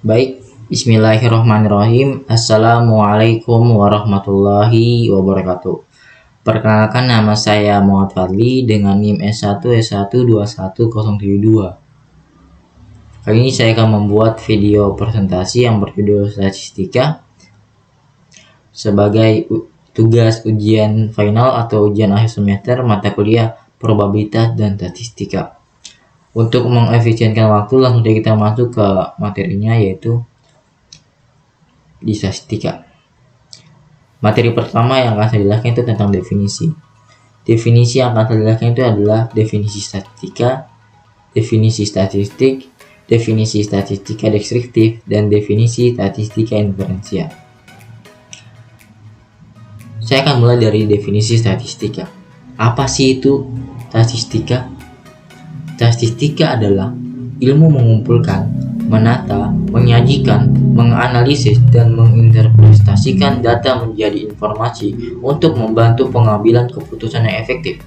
Baik, bismillahirrahmanirrahim. Assalamualaikum warahmatullahi wabarakatuh. Perkenalkan, nama saya Muhammad Fadli dengan NIM S1S1211072. Kali ini saya akan membuat video presentasi yang berjudul statistika sebagai tugas ujian final atau ujian akhir semester mata kuliah probabilitas dan statistika. Untuk mengefisienkan waktu, langsung saja kita masuk ke materinya, yaitu di statistika. Materi pertama yang akan saya jelaskan itu tentang definisi. Definisi yang akan saya jelaskan itu adalah definisi statistika, definisi statistik, definisi statistika deskriptif, dan definisi statistika inferensial. Saya akan mulai dari definisi statistika. Apa sih itu statistika? Statistika adalah ilmu mengumpulkan, menata, menyajikan, menganalisis, dan menginterpretasikan data menjadi informasi untuk membantu pengambilan keputusan yang efektif.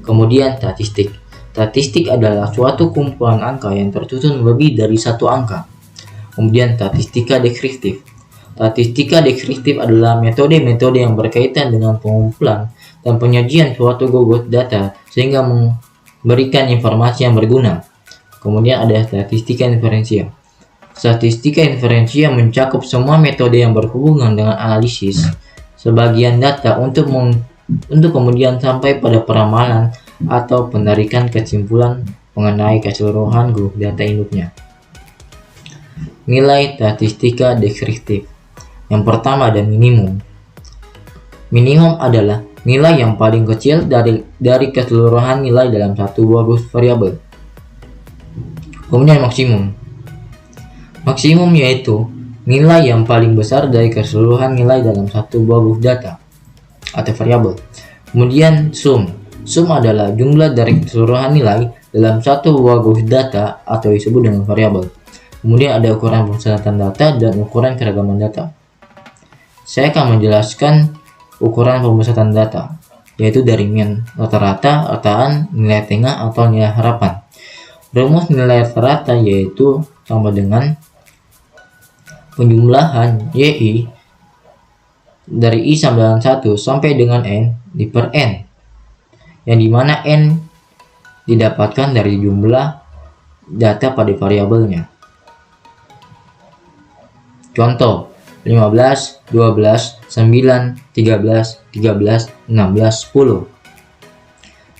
Kemudian statistik. Statistik adalah suatu kumpulan angka yang tersusun lebih dari satu angka. Kemudian statistika deskriptif. Statistika deskriptif adalah metode-metode yang berkaitan dengan pengumpulan dan penyajian suatu bobot data sehingga memberikan informasi yang berguna. Kemudian ada statistika inferensial. Statistika inferensial mencakup semua metode yang berhubungan dengan analisis sebagian data untuk kemudian sampai pada peramalan atau penarikan kesimpulan mengenai keseluruhan grup data induknya. Nilai statistika deskriptif. Yang pertama ada minimum. Minimum adalah nilai yang paling kecil dari keseluruhan nilai dalam satu buah variabel. Kemudian maksimum. Maksimum yaitu nilai yang paling besar dari keseluruhan nilai dalam satu buah data atau variabel. Kemudian sum. Sum adalah jumlah dari keseluruhan nilai dalam satu buah data atau disebut dengan variabel. Kemudian ada ukuran pemusatan data dan ukuran keragaman data. Saya akan menjelaskan ukuran pemusatan data, yaitu dari mean, rata-rata, rataan, nilai tengah, atau nilai harapan. Rumus nilai rata-rata yaitu sama dengan penjumlahan YI dari I sama dengan 1 sampai dengan N di per N, yang dimana N didapatkan dari jumlah data pada variabelnya. Contoh 15, 12, 9, 13, 13, 16, 10.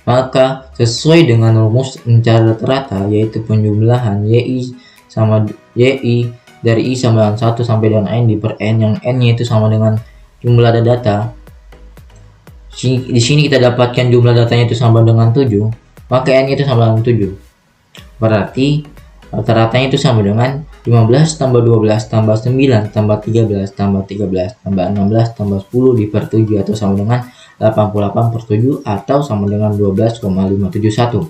Maka sesuai dengan rumus mencari rata-rata, yaitu penjumlahan YI dari I sama dengan 1 sampai dengan N di per N, yang N-nya itu sama dengan jumlah data. Di sini kita dapatkan jumlah datanya itu sama dengan 7, maka N-nya itu sama dengan 7. Berarti rata-ratanya itu sama dengan 15 tambah 12 tambah 9 tambah 13 tambah 13 tambah 16 tambah 10 di per 7, atau sama dengan 88 per 7, atau sama dengan 12,571.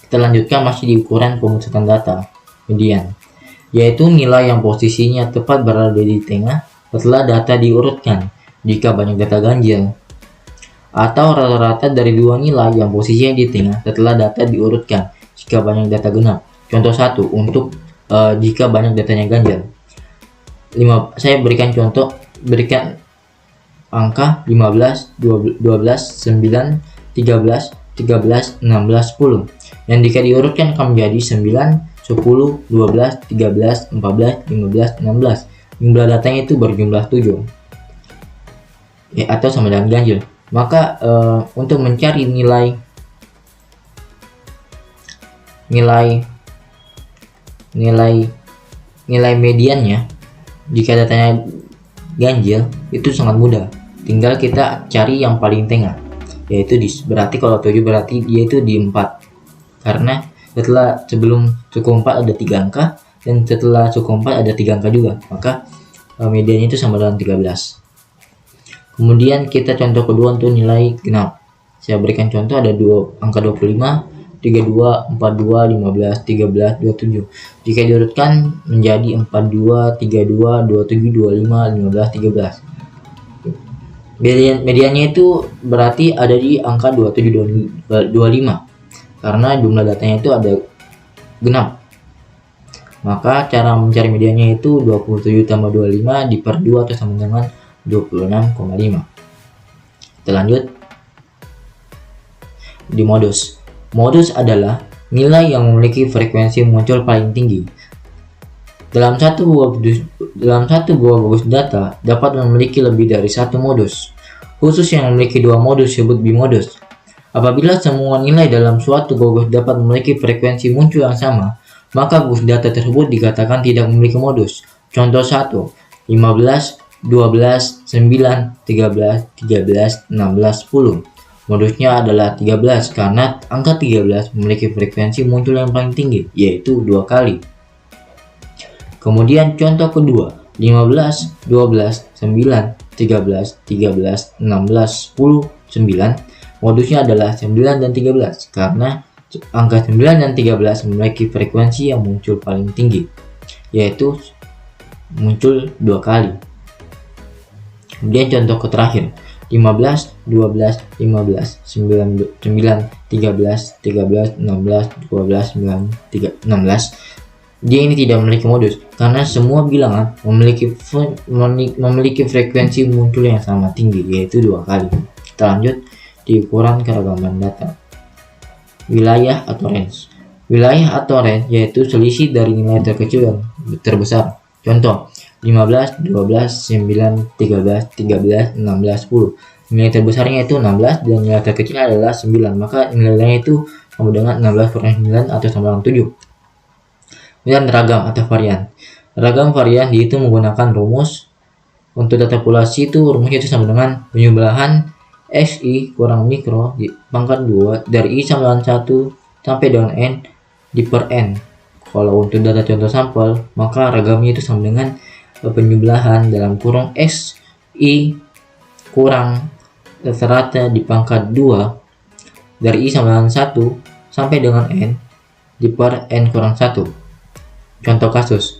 Kita lanjutkan masih di ukuran pemusatan data, median, yaitu nilai yang posisinya tepat berada di tengah setelah data diurutkan jika banyak data ganjil, atau rata-rata dari dua nilai yang posisinya di tengah setelah data diurutkan jika banyak data genap. Contoh 1 untuk jika banyak datanya ganjil. Saya berikan angka 15, 12, 9, 13, 13, 16, 10 yang jika diurutkan akan menjadi 9, 10, 12, 13, 14, 15, 16. Jumlah datanya itu berjumlah 7, atau sama dengan ganjil. Maka untuk mencari nilai mediannya jika datanya ganjil itu sangat mudah. Tinggal kita cari yang paling tengah, yaitu berarti kalau 7 berarti dia itu di 4, karena sebelum suku 4 ada 3 angka dan setelah suku 4 ada 3 angka juga, maka mediannya itu sama dengan 13. Kemudian kita contoh kedua untuk nilai genap. Saya berikan contoh ada angka 25, 32, 42, 15, 13, 27. Jika diurutkan menjadi 42, 32, 27, 25, 15, 13. Mediannya itu berarti ada di angka 27, 25, karena jumlah datanya itu ada genap. Maka cara mencari mediannya itu 27 tambah 25 per 2 atau sama dengan 26,5. Kita lanjut di modus. Modus adalah nilai yang memiliki frekuensi muncul paling tinggi. Dalam satu buah gugus data dapat memiliki lebih dari satu modus. Khusus yang memiliki dua modus disebut bimodus. Apabila semua nilai dalam suatu gugus dapat memiliki frekuensi muncul yang sama, maka gugus data tersebut dikatakan tidak memiliki modus. Contoh 1, 15, 12, 9, 13, 13, 16, 10. Modusnya adalah 13 karena angka 13 memiliki frekuensi muncul yang paling tinggi, yaitu 2 kali. Kemudian contoh kedua, 15, 12, 9, 13, 13, 16, 10, 9. Modusnya adalah 9 dan 13 karena angka 9 dan 13 memiliki frekuensi yang muncul paling tinggi, yaitu muncul 2 kali. Kemudian contoh terakhir, 15, 12, 15, 9, 13, 13, 16, 12, 9, 16. Dia ini tidak memiliki modus karena semua bilangan memiliki frekuensi muncul yang sama tinggi, yaitu 2 kali. Kita lanjut di ukuran keragaman data. Wilayah atau range. Wilayah atau range yaitu selisih dari nilai terkecil dan terbesar. Contoh 15, 12, 9, 13, 13, 16, 10. Nilai terbesarnya itu 16 dan nilai terkecilnya adalah 9, maka nilainya itu sama dengan 16 kurang 9 atau sama dengan 7. Kemudian ragam atau varian. Ragam varian dihitung menggunakan rumus. Untuk data populasi itu rumusnya itu sama dengan penjumlahan XI kurang mikro di pangkat 2 dari I sama dengan 1 sampai dengan N di per N. Kalau untuk data contoh sampel, maka ragamnya itu sama dengan penjumlahan dalam kurung XI kurang rata-rata di pangkat 2 dari I sama dengan 1 sampai dengan N di per N kurang 1. Contoh kasus,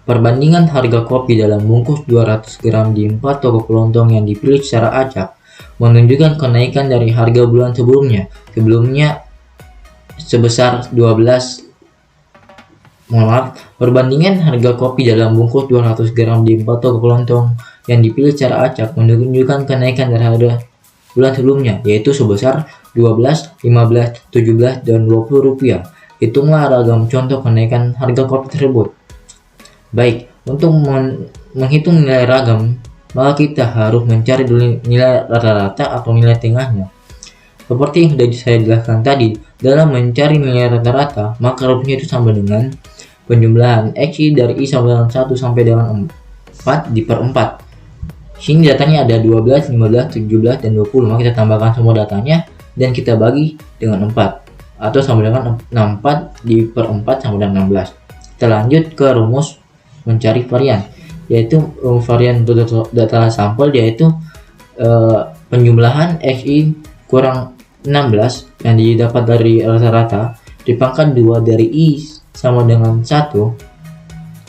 perbandingan harga kopi dalam bungkus 200 gram di 4 toko kelontong yang dipilih secara acak menunjukkan kenaikan dari harga bulan sebelumnya sebesar 12. Perbandingan harga kopi dalam bungkus 200 gram di 4 toko kelontong yang dipilih secara acak menunjukkan kenaikan dari harga bulan sebelumnya, yaitu sebesar 12, 15, 17, dan 20 rupiah. Hitunglah ragam contoh kenaikan harga kopi tersebut. Baik, untuk menghitung nilai ragam, maka kita harus mencari dulu nilai rata-rata atau nilai tengahnya. Seperti yang sudah saya jelaskan tadi, dalam mencari nilai rata-rata, maka rumusnya itu sama dengan penjumlahan XI dari I sama dengan 1 sampai dengan 4 di per 4. Sini datanya ada 12, 15, 17, dan 20, maka kita tambahkan semua datanya dan kita bagi dengan 4. Atau sama dengan 64 di per 4 sama dengan 16. Kita lanjut ke rumus mencari varian, yaitu varian data sampel yaitu penjumlahan XI kurang 16 yang didapat dari rata-rata dipangkat 2 dari I sama dengan 1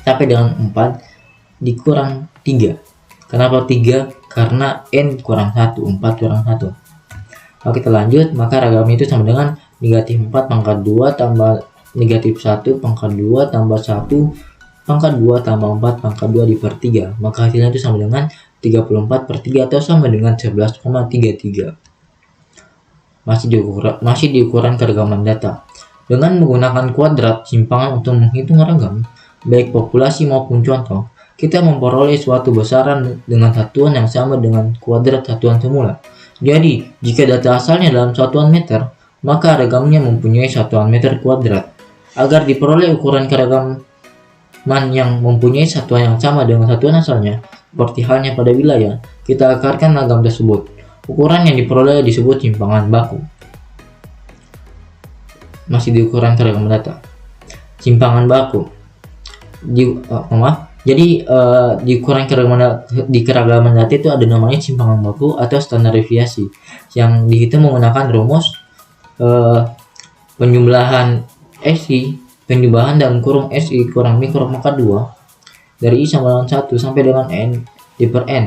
sampai dengan 4 dikurang 3. Kenapa 3? Karena N kurang 1, 4 kurang 1. Kalau kita lanjut, maka ragamnya itu sama dengan negatif 4 pangkat 2 tambah negatif 1 pangkat 2 tambah 1 pangkat 2 tambah 4 pangkat 2 di per 3. Maka hasilnya itu sama dengan 34 per 3 atau sama dengan 11,33. Masih di ukuran keragaman data. Dengan menggunakan kuadrat simpangan untuk menghitung ragam, baik populasi maupun contoh, kita memperoleh suatu besaran dengan satuan yang sama dengan kuadrat satuan semula. Jadi, jika data asalnya dalam satuan meter, maka ragamnya mempunyai satuan meter kuadrat. Agar diperoleh ukuran keragaman yang mempunyai satuan yang sama dengan satuan asalnya, seperti halnya pada wilayah, kita akarkan ragam tersebut. Ukuran yang diperoleh disebut simpangan baku. Masih di ukuran keragaman data. Simpangan baku. Jadi di ukuran keragaman data itu ada namanya simpangan baku atau standar deviasi yang dihitung menggunakan rumus penjumlahan SI, penjumlahan dalam kurung SI kurang mikro pangkat 2 dari I sama dengan 1 sampai dengan N di per N.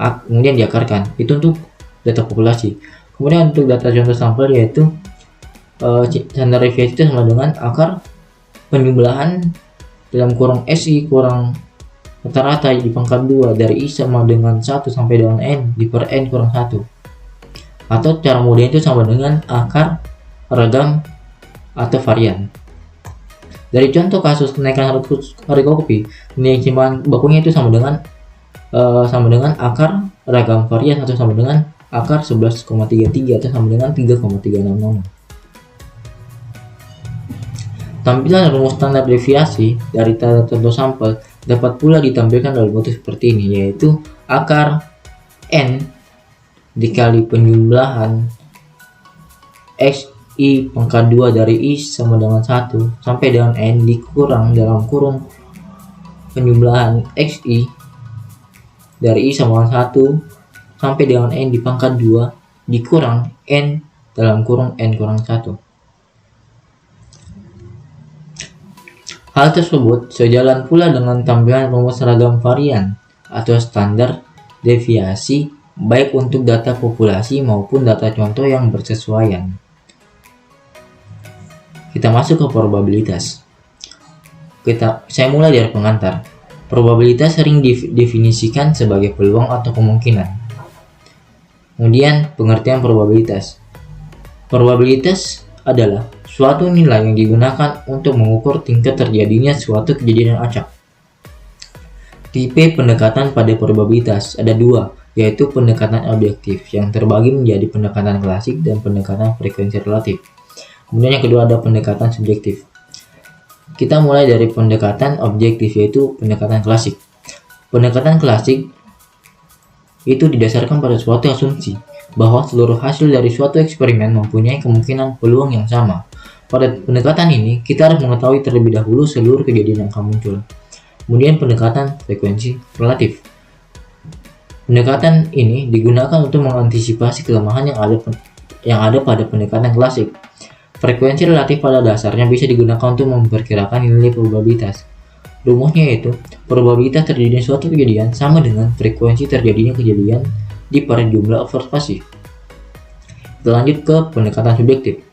Kemudian diakarkan. Itu untuk data populasi. Kemudian untuk data contoh sampel yaitu standar deviasi itu sama dengan akar penjumlahan dalam kurung SI kurang rata-rata di pangkat 2 dari I sama dengan 1 sampai dengan N di per N kurang 1. Atau cara mudah itu sama dengan akar ragam atau varian. Dari contoh kasus kenaikan harga kopi, nilai timbangan bakunya itu sama dengan akar ragam varian atau sama dengan akar 11,33 atau sama dengan 3,366. Tampilan rumus standar deviasi dari contoh sampel dapat pula ditampilkan dalam bentuk seperti ini, yaitu akar N dikali penjumlahan XI pangkat 2 dari I sama dengan 1 sampai dengan N dikurang dalam kurung penjumlahan XI dari I sama dengan 1 sampai dengan N di pangkat 2 dikurang N dalam kurung N kurang 1. Hal tersebut sejalan pula dengan tampilan rumus ragam varian atau standar deviasi baik untuk data populasi maupun data contoh yang bersesuaian. Kita masuk ke probabilitas. Saya mulai dari pengantar. Probabilitas sering didefinisikan sebagai peluang atau kemungkinan. Kemudian pengertian probabilitas. Probabilitas adalah suatu nilai yang digunakan untuk mengukur tingkat terjadinya suatu kejadian yang acak. Tipe pendekatan pada probabilitas ada dua, yaitu pendekatan objektif yang terbagi menjadi pendekatan klasik dan pendekatan frekuensi relatif. Kemudian yang kedua ada pendekatan subjektif. Kita mulai dari pendekatan objektif, yaitu pendekatan klasik. Pendekatan klasik itu didasarkan pada suatu asumsi bahwa seluruh hasil dari suatu eksperimen mempunyai kemungkinan peluang yang sama. Pada pendekatan ini, kita harus mengetahui terlebih dahulu seluruh kejadian yang akan muncul. Kemudian pendekatan frekuensi relatif. Pendekatan ini digunakan untuk mengantisipasi kelemahan yang ada pada pendekatan klasik. Frekuensi relatif pada dasarnya bisa digunakan untuk memperkirakan nilai probabilitas. Rumusnya yaitu probabilitas terjadinya suatu kejadian sama dengan frekuensi terjadinya kejadian di per jumlah observasi. Kita lanjut ke pendekatan subjektif.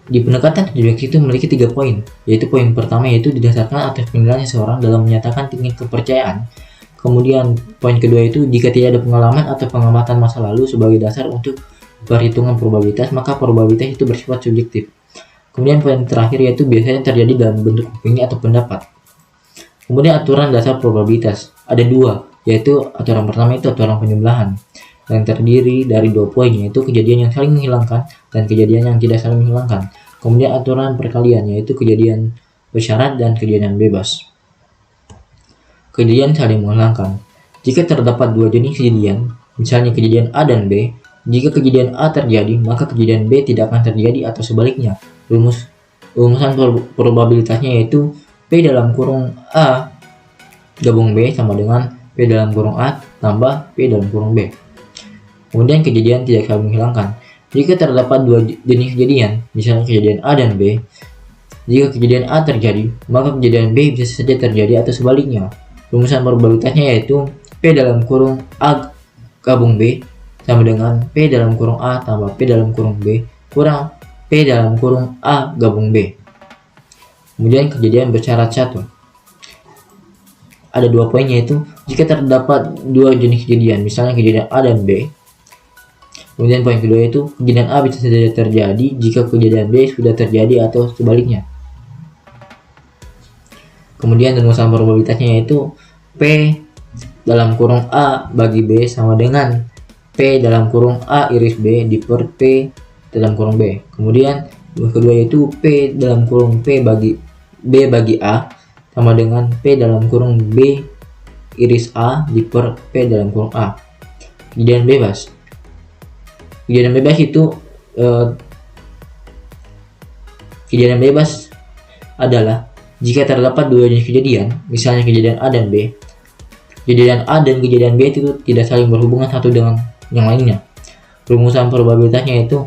Di pendekatan subjektif itu memiliki 3 poin, yaitu poin pertama yaitu didasarkan atas penilaian seseorang dalam menyatakan tingkat kepercayaan. Kemudian poin kedua itu jika tidak ada pengalaman atau pengamatan masa lalu sebagai dasar untuk perhitungan probabilitas, maka probabilitas itu bersifat subjektif. Kemudian poin terakhir yaitu biasanya terjadi dalam bentuk opini atau pendapat. Kemudian aturan dasar probabilitas ada 2, yaitu aturan pertama itu aturan penjumlahan yang terdiri dari 2 poin, yaitu kejadian yang saling menghilangkan dan kejadian yang tidak saling menghilangkan. Kemudian aturan perkalian yaitu kejadian bersyarat dan kejadian bebas. Kejadian saling menghilangkan. Jika terdapat 2 jenis kejadian, misalnya kejadian A dan B, jika kejadian A terjadi, maka kejadian B tidak akan terjadi atau sebaliknya. Rumusan probabilitasnya yaitu P dalam kurung A gabung B sama dengan P dalam kurung A tambah P dalam kurung B. Kemudian kejadian tidak saling menghilangkan. Jika terdapat 2 jenis kejadian, misalnya kejadian A dan B, jika kejadian A terjadi, maka kejadian B bisa saja terjadi atau sebaliknya. Rumusan probabilitasnya yaitu P dalam kurung A gabung B sama dengan P dalam kurung A tambah P dalam kurung B kurang P dalam kurung A gabung B. Kemudian kejadian bersyarat 1. Ada 2 poin yaitu jika terdapat 2 jenis kejadian, misalnya kejadian A dan B. Kemudian poin kedua itu kejadian A bisa saja terjadi jika kejadian B sudah terjadi atau sebaliknya. Kemudian rumusan probabilitasnya yaitu P dalam kurung A bagi B sama dengan P dalam kurung A iris B di per P dalam kurung B. Kemudian yang kedua yaitu P dalam kurung P bagi B bagi A sama dengan P dalam kurung B iris A di per P dalam kurung A. Kejadian bebas. Kejadian bebas itu kejadian bebas adalah jika terdapat 2 jenis kejadian, misalnya kejadian A dan B. Kejadian A dan kejadian B itu tidak saling berhubungan satu dengan yang lainnya. Rumusan probabilitasnya yaitu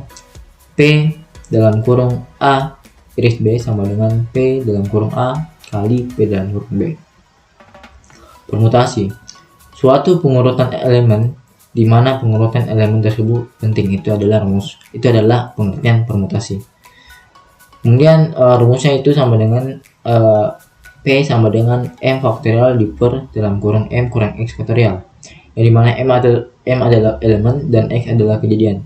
P dalam kurung A iris B sama dengan P dalam kurung A kali P dalam kurung B. Permutasi. Suatu pengurutan elemen di mana pengurutan elemen tersebut penting itu adalah pengertian permutasi. Kemudian rumusnya itu sama dengan P sama dengan M faktorial diper dalam kurung M kurang X faktorial, yang dimana M adalah elemen dan X adalah kejadian.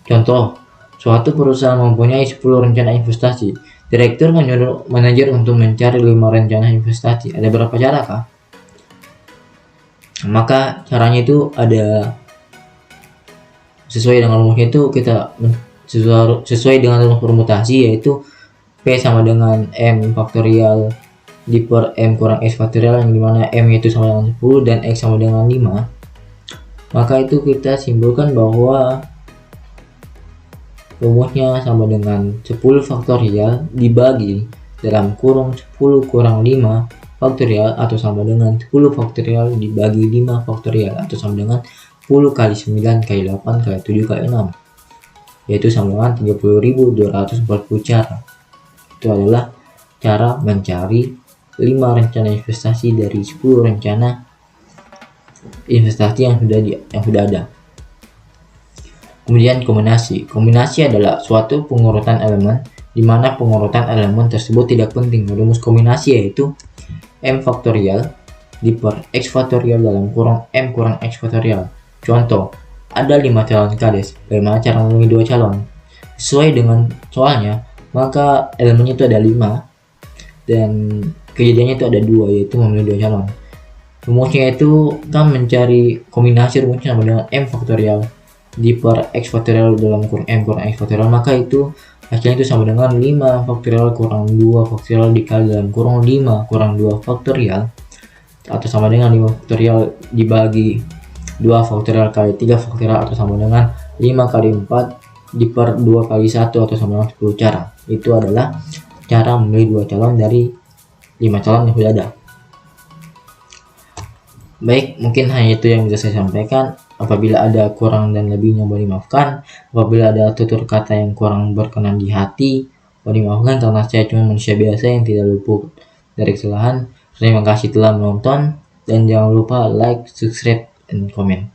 Contoh, suatu perusahaan mempunyai 10 rencana investasi. Direktur menyuruh manajer untuk mencari 5 rencana investasi. Ada berapa cara kah? Maka caranya itu ada sesuai dengan rumusnya itu kita sesuai dengan rumus permutasi, yaitu P sama dengan M faktorial diper M kurang X faktorial, yang dimana M itu sama dengan 10 dan X sama dengan 5. Maka itu kita simpulkan bahwa rumusnya sama dengan 10 faktorial dibagi dalam kurung 10 kurang 5 faktorial, atau sama dengan 10 faktorial dibagi 5 faktorial, atau sama dengan 10 kali 9 kali 8 kali 7 kali 6, yaitu sama dengan 30.240 cara. Itu adalah cara mencari 5 rencana investasi dari 10 rencana investasi yang sudah ada. Kemudian kombinasi adalah suatu pengurutan elemen di mana pengurutan elemen tersebut tidak penting. Rumus kombinasi yaitu M faktorial diper X faktorial dalam kurung M kurang X faktorial. Contoh, ada 5 calon kades. Bagaimana cara memilih 2 calon? Sesuai dengan soalnya, maka elemennya itu ada 5 dan kejadiannya itu ada 2, yaitu memilih 2 calon. Rumusnya itu kan mencari kombinasi, rumusnya sama dengan M faktorial diper X faktorial dalam kurung M kurang X faktorial, maka itu hasilnya itu sama dengan 5 faktorial kurang 2 faktorial dikali dalam kurung 5 kurang 2 faktorial, atau sama dengan 5 faktorial dibagi 2 faktorial kali 3 faktorial, atau sama dengan 5 kali 4 diper 2 kali 1, atau sama dengan 10 cara. Itu adalah cara memilih 2 calon dari 5 calon yang sudah ada. Baik, mungkin hanya itu yang bisa saya sampaikan. Apabila ada kurang dan lebihnya boleh dimaafkan. Apabila ada tutur kata yang kurang berkenan di hati, boleh dimaafkan karena saya cuma manusia biasa yang tidak luput dari kesalahan. Terima kasih telah menonton dan jangan lupa like, subscribe, dan komen.